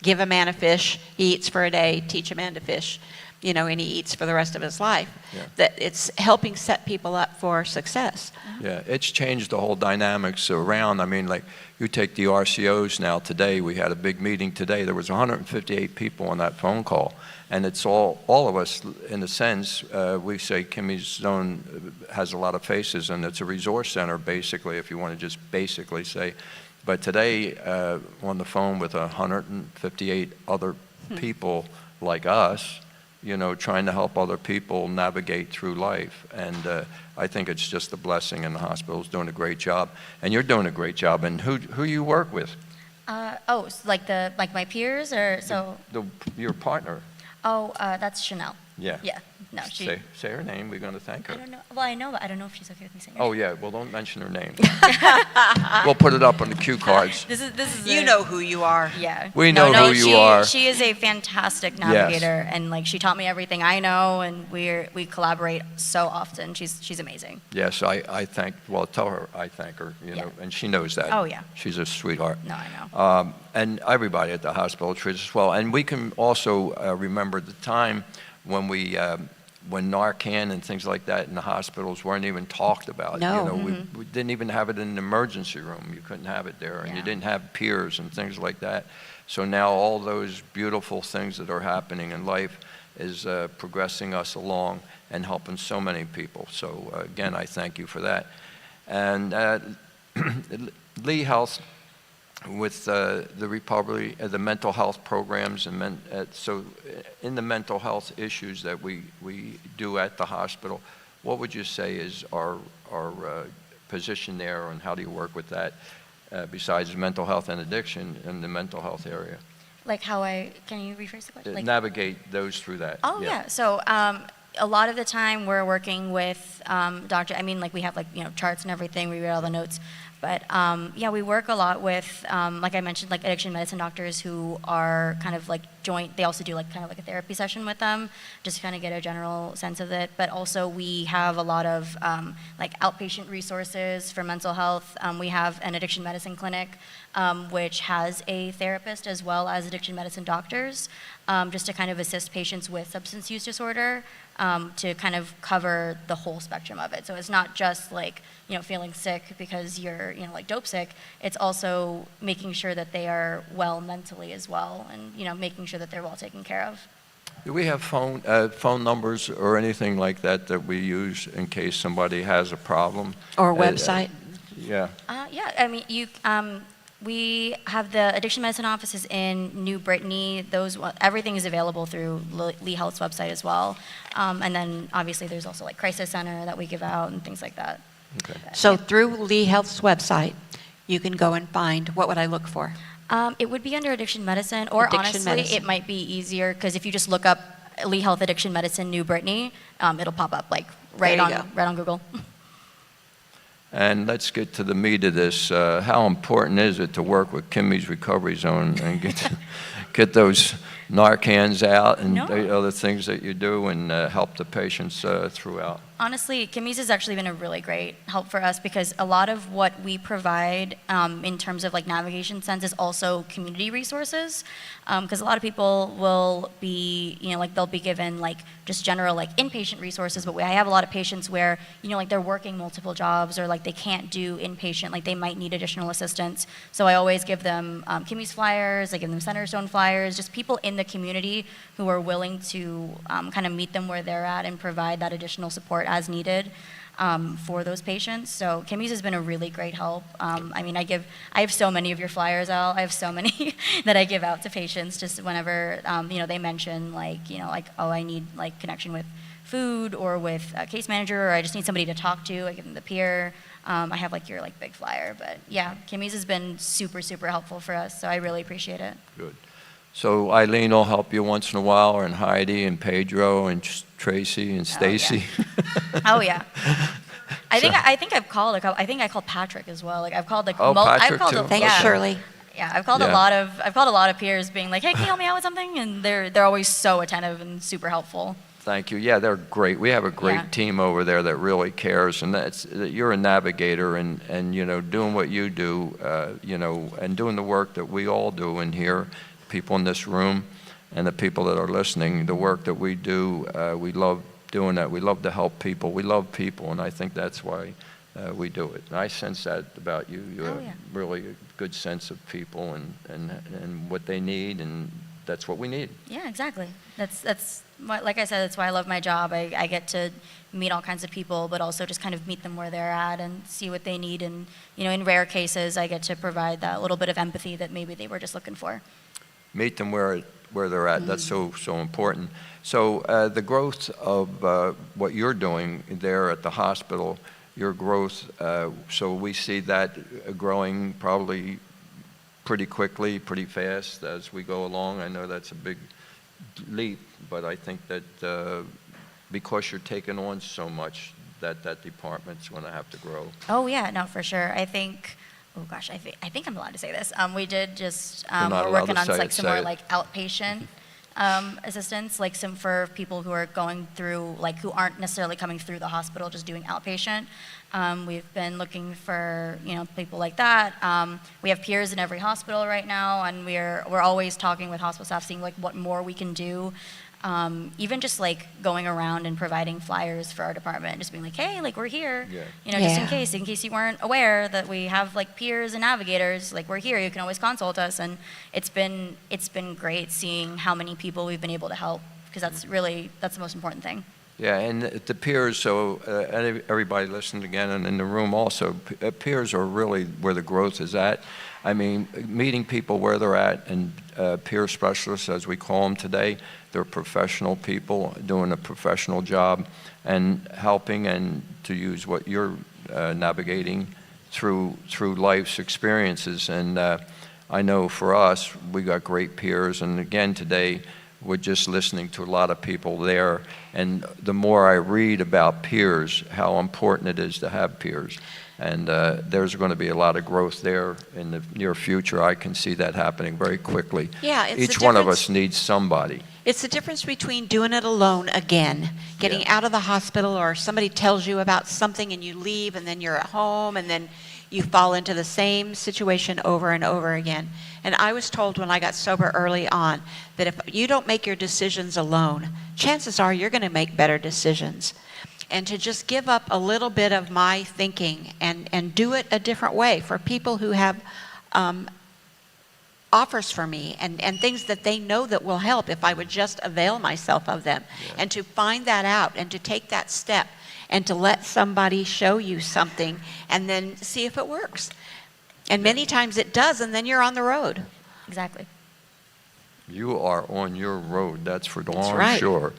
give a man a fish, he eats for a day, teach a man to fish, and he eats for the rest of his life. Yeah. That it's helping set people up for success. Yeah, it's changed the whole dynamics around. I mean, like you take the RCOs now today, we had a big meeting today. There was 158 people on that phone call. And it's all of us, in a sense, we say Kimmie's Zone has a lot of faces, and it's a resource center, basically, if you want to just basically say. But today, on the phone with 158 other people like us, trying to help other people navigate through life. And I think it's just a blessing, and the hospital's doing a great job. And you're doing a great job. And who you work with? So like my peers, or so? Your partner. Oh, that's Chanel. Yeah. Yeah. No, she. Say her name. We're going to thank her. I don't know. Well, I know, but I don't know if she's okay with me saying her Oh name. yeah. Well, don't mention her name. We'll put it up on the cue cards. This is. You know who you are. Yeah. We know who you are. She is a fantastic navigator, and like she taught me everything I know, and we collaborate so often. She's amazing. Yes, tell her I thank her. And she knows that. Oh yeah. She's a sweetheart. No, I know. And everybody at the hospital treats us well. And we can also remember the time when when Narcan and things like that in the hospitals weren't even talked about. No. We didn't even have it in the emergency room. You couldn't have it there, and you didn't have peers and things like that. So now all those beautiful things that are happening in life is progressing us along and helping so many people. So again, I thank you for that. And Lee Health, with the recovery, the mental health programs, and so in the mental health issues that we do at the hospital, what would you say is our position there, and how do you work with that besides mental health and addiction in the mental health area? Like can you rephrase the question? Navigate those through that. Oh yeah. So a lot of the time we're working with doctor. I mean, like we have charts and everything. We read all the notes. But we work a lot with, like I mentioned, like addiction medicine doctors who are kind of like joint. They also do kind of like a therapy session with them, just to kind of get a general sense of it. But also we have a lot of like outpatient resources for mental health. We have an addiction medicine clinic, which has a therapist as well as addiction medicine doctors, just to kind of assist patients with substance use disorder, to kind of cover the whole spectrum of it. So it's not just like, feeling sick because you're, like dope sick. It's also making sure that they are well mentally as well, and, making sure that they're well taken care of. Do we have phone numbers or anything like that we use in case somebody has a problem? Or a website? Yeah. Yeah, I mean, we have the addiction medicine offices in New Brittany. Everything is available through Lee Health's website as well. And then obviously there's also like crisis center that we give out and things like that. Okay. So through Lee Health's website, you can go and find, what would I look for? It would be under addiction medicine, or Addiction honestly, medicine. it might be easier because if you just look up Lee Health Addiction Medicine New Brittany, it'll pop up like right on Google. And let's get to the meat of this. How important is it to work with Kimmie's Recovery Zone and get those Narcans out and the other things that you do, and help the patients throughout? Honestly, Kimmie's has actually been a really great help for us because a lot of what we provide in terms of like navigation sense is also community resources. Because a lot of people will be, they'll be given like just general like inpatient resources, but I have a lot of patients where, like they're working multiple jobs, or like they can't do inpatient, like they might need additional assistance. So I always give them Kimmie's flyers, I give them Centerstone flyers, just people in the community who are willing to kind of meet them where they're at and provide that additional support as needed for those patients. So Kimmie's has been a really great help. I mean, I have so many of your flyers out. I have so many that I give out to patients just whenever, they mention oh, I need like connection with food or with a case manager, or I just need somebody to talk to. I give them the peer. I have like your big flyer, but yeah, Kimmie's has been super, super helpful for us. So I really appreciate it. Good. So Eileen will help you once in a while, and Heidi and Pedro and Tracy and Stacy. Oh yeah. I think I've called a couple. I think I called Patrick as well. Like I've called like Patrick too. Thanks, Shirley. Yeah, I've called a lot of peers being like, hey, can you help me out with something? And they're always so attentive and super helpful. Thank you. Yeah, they're great. We have a great team over there that really cares, and you're a navigator, and doing what you do, and doing the work that we all do in here, people in this room, and the people that are listening. The work that we do, we love doing that. We love to help people. We love people, and I think that's why we do it. And I sense that about you. You have really a good sense of people and what they need, and that's what we need. Yeah, exactly. That's like I said, that's why I love my job. I get to meet all kinds of people, but also just kind of meet them where they're at and see what they need. And, in rare cases, I get to provide that little bit of empathy that maybe they were just looking for. Meet them where they're at. That's so important. So the growth of what you're doing there at the hospital, your growth, so we see that growing probably pretty quickly, pretty fast as we go along. I know that's a big leap, but I think that because you're taking on so much, that department's going to have to grow. Oh yeah, no, for sure. I think, oh gosh, I think I'm allowed to say this. We did just, we're working on some more like outpatient assistance, like some for people who are going through, like who aren't necessarily coming through the hospital, just doing outpatient. We've been looking for, people like that. We have peers in every hospital right now, and we're always talking with hospital staff, seeing like what more we can do. Even just like going around and providing flyers for our department, just being like, hey, like we're here, just in case you weren't aware that we have like peers and navigators, like we're here, you can always consult us. And it's been great seeing how many people we've been able to help, because that's the most important thing. Yeah, and the peers, so everybody listening again and in the room also, peers are really where the growth is at. I mean, meeting people where they're at, and peer specialists, as we call them today, they're professional people doing a professional job and helping, and to use what you're navigating through life's experiences. And I know for us, we got great peers, and again today, we're just listening to a lot of people there, and the more I read about peers, how important it is to have peers. And there's going to be a lot of growth there in the near future. I can see that happening very quickly. Yeah, each one of us needs somebody. It's the difference between doing it alone again, getting out of the hospital, or somebody tells you about something and you leave, and then you're at home, and then you fall into the same situation over and over again. And I was told when I got sober early on that if you don't make your decisions alone, chances are you're going to make better decisions. And to just give up a little bit of my thinking and do it a different way for people who have offers for me and things that they know that will help if I would just avail myself of them. And to find that out and to take that step and to let somebody show you something and then see if it works. And many times it does, and then you're on the road. Exactly. You are on your road, that's for darn sure.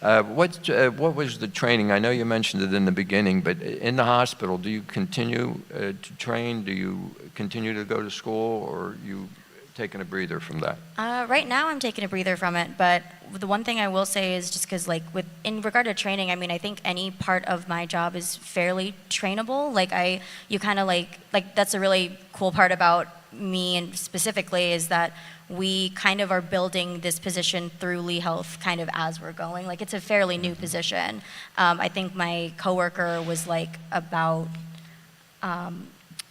What was the training? I know you mentioned it in the beginning, but in the hospital, do you continue to train? Do you continue to go to school, or are you taking a breather from that? Right now I'm taking a breather from it, but the one thing I will say is just because in regard to training, I mean, I think any part of my job is fairly trainable. You kind of that's a really cool part about me, and specifically is that we kind of are building this position through Lee Health kind of as we're going. Like, it's a fairly new position. I think my coworker was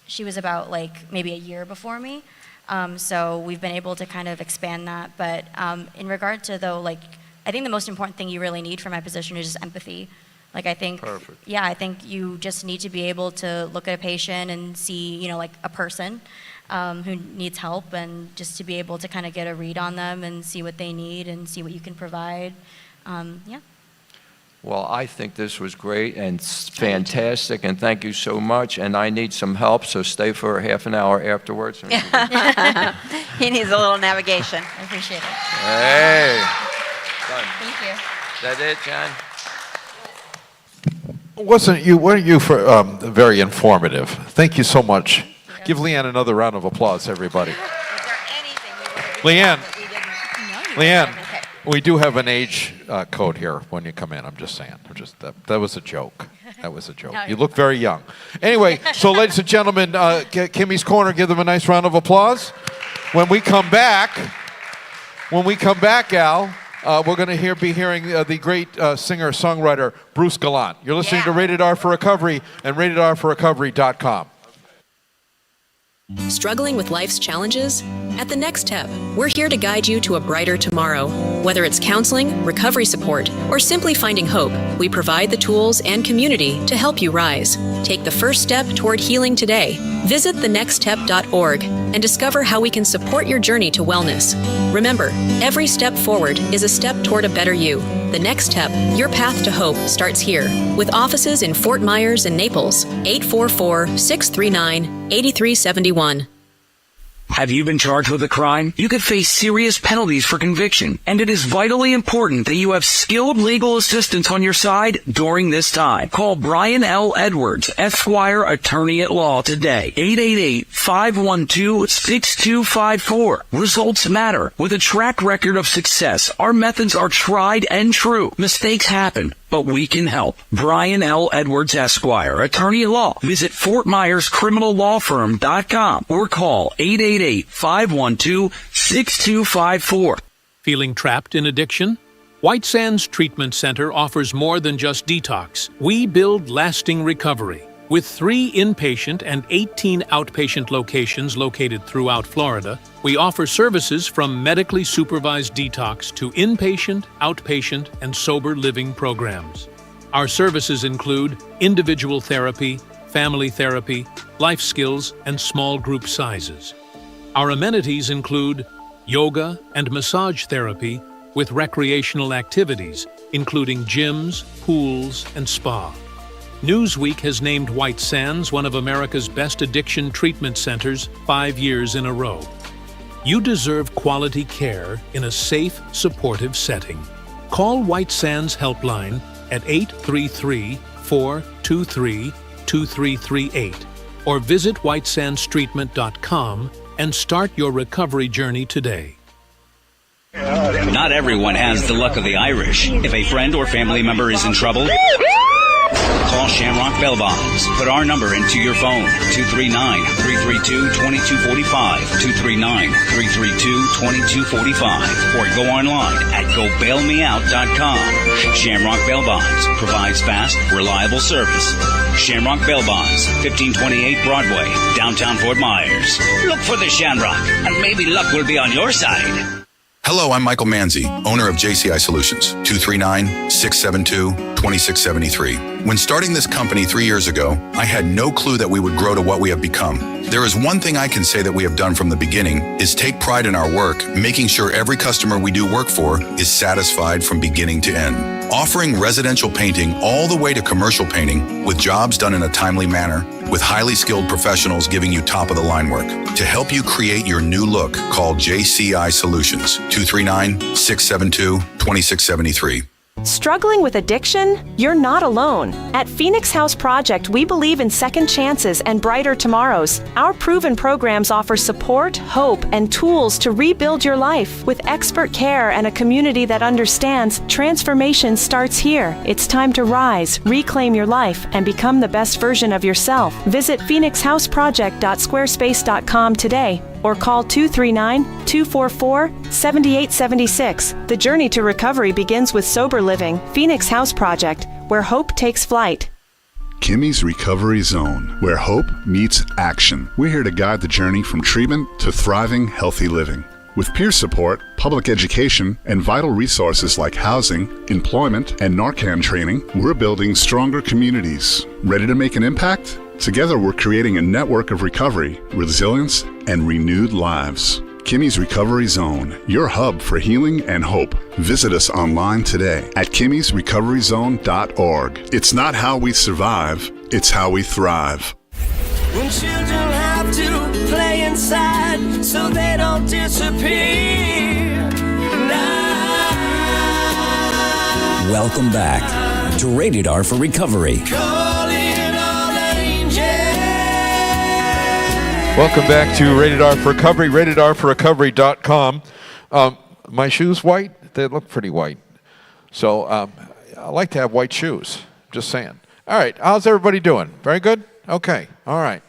she was about maybe a year before me. So we've been able to kind of expand that. But in regard to I think the most important thing you really need for my position is just empathy. I think, Perfect. Yeah, I think you just need to be able to look at a patient and see, a person who needs help, and just to be able to kind of get a read on them and see what they need and see what you can provide. Yeah. Well, I think this was great and fantastic, and thank you so much. And I need some help, so stay for half an hour afterwards. He needs a little navigation. I appreciate it. Hey. Done. Thank you. Is that it, John? Weren't you very informative? Thank you so much. Give Leanne another round of applause, everybody. Leanne, we do have an age code here when you come in. I'm just saying. That was a joke. That was a joke. You look very young. Anyway, so ladies and gentlemen, Kimmie's Corner, give them a nice round of applause. When we come back, Al, we're going to be hearing the great singer-songwriter Bruce Gallant. You're listening to Rated R for Recovery and RatedR4Recovery.com. Struggling with life's challenges? At the Next Step, we're here to guide you to a brighter tomorrow. Whether it's counseling, recovery support, or simply finding hope, we provide the tools and community to help you rise. Take the first step toward healing today. Visit thenextstep.org and discover how we can support your journey to wellness. Remember, every step forward is a step toward a better you. The Next Step, your path to hope, starts here. With offices in Fort Myers and Naples, 844-639-8371. Have you been charged with a crime? You could face serious penalties for conviction, and it is vitally important that you have skilled legal assistance on your side during this time. Call Brian L. Edwards, Esquire, attorney at law today. 888-512-6254. Results matter. With a track record of success, our methods are tried and true. Mistakes happen, but we can help. Brian L. Edwards, Esquire, attorney at law. Visit FortMyersCriminalLawFirm.com or call 888-512-6254. Feeling trapped in addiction? White Sands Treatment Center offers more than just detox. We build lasting recovery. With 3 inpatient and 18 outpatient locations located throughout Florida, we offer services from medically supervised detox to inpatient, outpatient, and sober living programs. Our services include individual therapy, family therapy, life skills, and small group sizes. Our amenities include yoga and massage therapy with recreational activities, including gyms, pools, and spa. Newsweek has named White Sands one of America's best addiction treatment centers 5 years in a row. You deserve quality care in a safe, supportive setting. Call White Sands Helpline at 833-423-2338 or visit whitesandstreatment.com and start your recovery journey today. Not everyone has the luck of the Irish. If a friend or family member is in trouble, call Shamrock Bail Bonds. Put our number into your phone, 239-332-2245, 239-332-2245, or go online at gobailmeout.com. Shamrock Bail Bonds provides fast, reliable service. Shamrock Bail Bonds, 1528 Broadway, downtown Fort Myers. Look for the Shamrock, and maybe luck will be on your side. Hello, I'm Michael Manzi, owner of JCI Solutions, 239-672-2673. When starting this company 3 years ago, I had no clue that we would grow to what we have become. There is one thing I can say that we have done from the beginning is take pride in our work, making sure every customer we do work for is satisfied from beginning to end. Offering residential painting all the way to commercial painting with jobs done in a timely manner, with highly skilled professionals giving you top-of-the-line work. To help you create your new look, call JCI Solutions, 239-672-2673. Struggling with addiction? You're not alone. At Phoenix House Project, we believe in second chances and brighter tomorrows. Our proven programs offer support, hope, and tools to rebuild your life. With expert care and a community that understands, transformation starts here. It's time to rise, reclaim your life, and become the best version of yourself. Visit phoenixhouseproject.squarespace.com today or call 239-244-7876. The journey to recovery begins with sober living. Phoenix House Project, where hope takes flight. Kimmie's Recovery Zone, where hope meets action. We're here to guide the journey from treatment to thriving, healthy living. With peer support, public education, and vital resources like housing, employment, and Narcan training, we're building stronger communities. Ready to make an impact? Together, we're creating a network of recovery, resilience, and renewed lives. Kimmie's Recovery Zone, your hub for healing and hope. Visit us online today at kimmiesrecoveryzone.org. It's not how we survive, it's how we thrive. When children have to play inside so they don't disappear. Welcome back to Rated R for Recovery. Welcome back to Rated R for Recovery, RatedR4Recovery.com. My shoes white? They look pretty white. So I like to have white shoes. Just saying. All right. How's everybody doing? Very good? Okay. All right.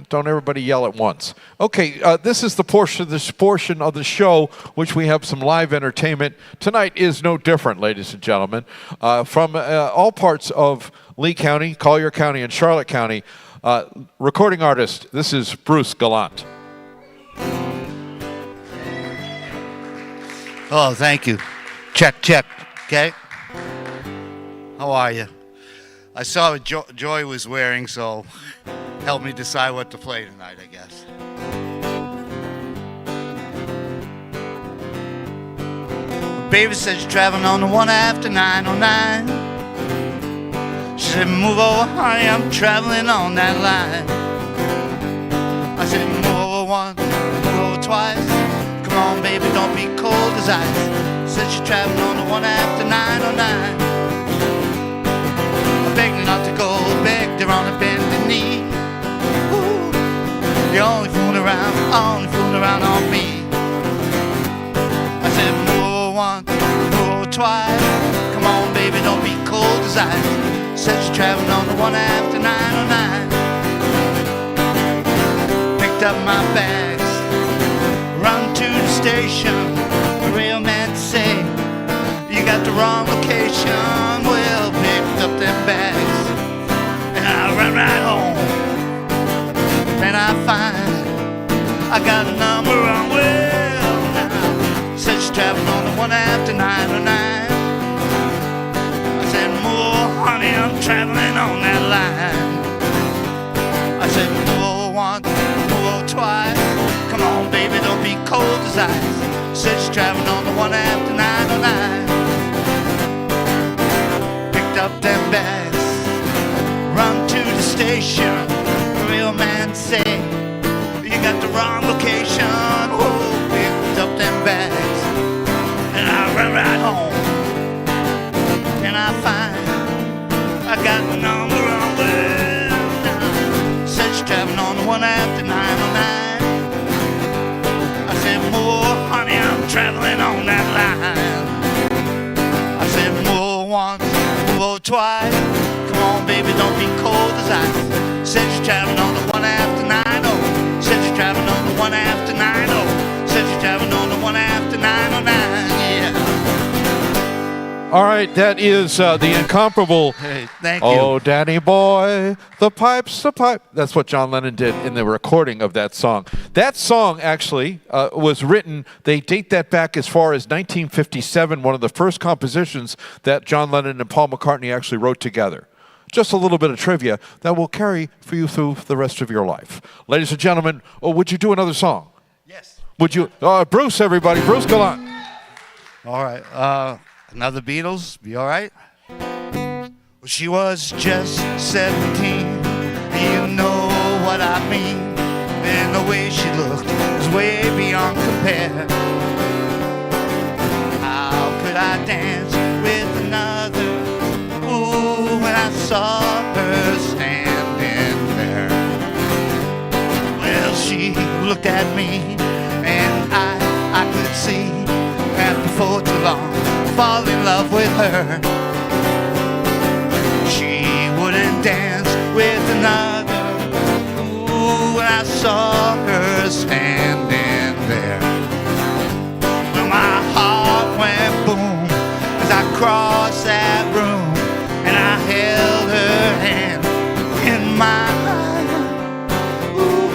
Don't everybody yell at once. Okay, this is the portion of the show which we have some live entertainment. Tonight is no different, ladies and gentlemen. From all parts of Lee County, Collier County, and Charlotte County, recording artist, this is Bruce Gallant. Oh, thank you. Check, check, okay? How are you? I saw what Joy was wearing, so help me decide what to play tonight, I guess. Baby said she's traveling on the 1 after 909. She said, move over, honey, I'm traveling on that line. I said, move over once, move over twice. Come on, baby, don't be cold as ice. Said she's traveling on the 1 after 909. I begged her not to go, begged her on a bended knee. Ooh, you're only fooling around on me. I said, move over once, move over twice. Come on, baby, don't be cold as ice. Said she's traveling on the 1 after 909. Picked up my bags, run to the station. The real man say, you got the wrong location. Well, picked up them bags, and I ran right home. Then I find I got a number on well now. Said she's traveling on the 1 after 909. I said, more honey, I'm traveling on that line. I said, move once, move twice. Come on, baby, don't be cold as ice. Said she's traveling on the 1 after 909. Picked up them bags, run to the station. The real man say, you got the wrong location. Whoa, picked up them bags, and I ran right home. And I find I got the number on well now. Said she's traveling on the 1 after 909. I said, more honey, I'm traveling on that line. I said, more once, more twice. Come on, baby, don't be cold as ice. Said she's traveling on the 1 after 90. Said she's traveling on the 1 after 90. Said she's traveling on the 1 after 909. Yeah. All right, that is the incomparable. Hey, thank you. Oh, Danny boy, the pipes, the pipe. That's what John Lennon did in the recording of that song. That song actually was written, they date that back as far as 1957, one of the first compositions that John Lennon and Paul McCartney actually wrote together. Just a little bit of trivia that will carry for you through the rest of your life. Ladies and gentlemen, would you do another song? Yes. Would you? Bruce, everybody. Bruce Gallant. All right. Another Beatles, be all right? Well, she was just 17, you know what I mean. And the way she looked was way beyond compare. How could I dance with another? Ooh, when I saw her standing there. Well, she looked at me, and I could see that before too long fall in love with her. She wouldn't dance with another. Ooh, when I saw her standing there. Well, my heart went boom as I crossed that room, and I held her hand in mine. Ooh.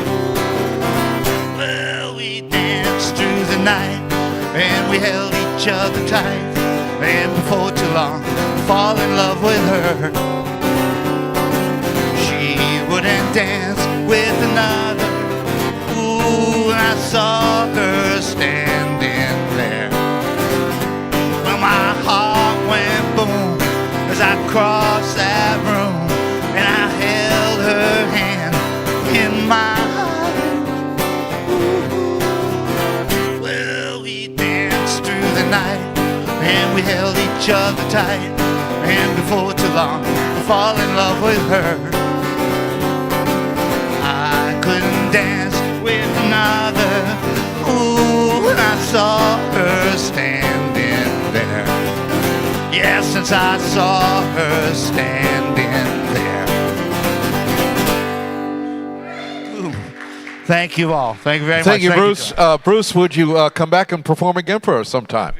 Well, we danced through the night, and we held each other tight. And before too long, fall in love with her. She wouldn't dance with another. Ooh, and I saw her standing there. Well, my heart went boom as I crossed that room, and I held her hand in mine. Ooh. Well, we danced through the night, and we held each other tight, and before too long, I fall in love with her. I couldn't dance with another. Ooh, when I saw her standing there. Yeah, since I saw her standing there. Thank you all. Thank you very much. Thank you, Bruce. John. Bruce, would you come back and perform again for us sometime?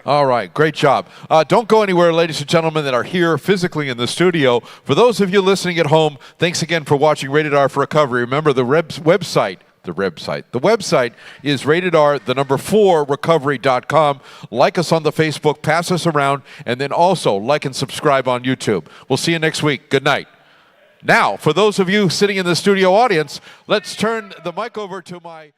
All right, great job. Don't go anywhere, ladies and gentlemen, that are here physically in the studio. For those of you listening at home, thanks again for watching Rated R for Recovery. Remember, the website is ratedr4recovery.com. Like us on the Facebook, pass us around, and then also like and subscribe on YouTube. We'll see you next week. Good night. Now, for those of you sitting in the studio audience, let's turn the mic over to my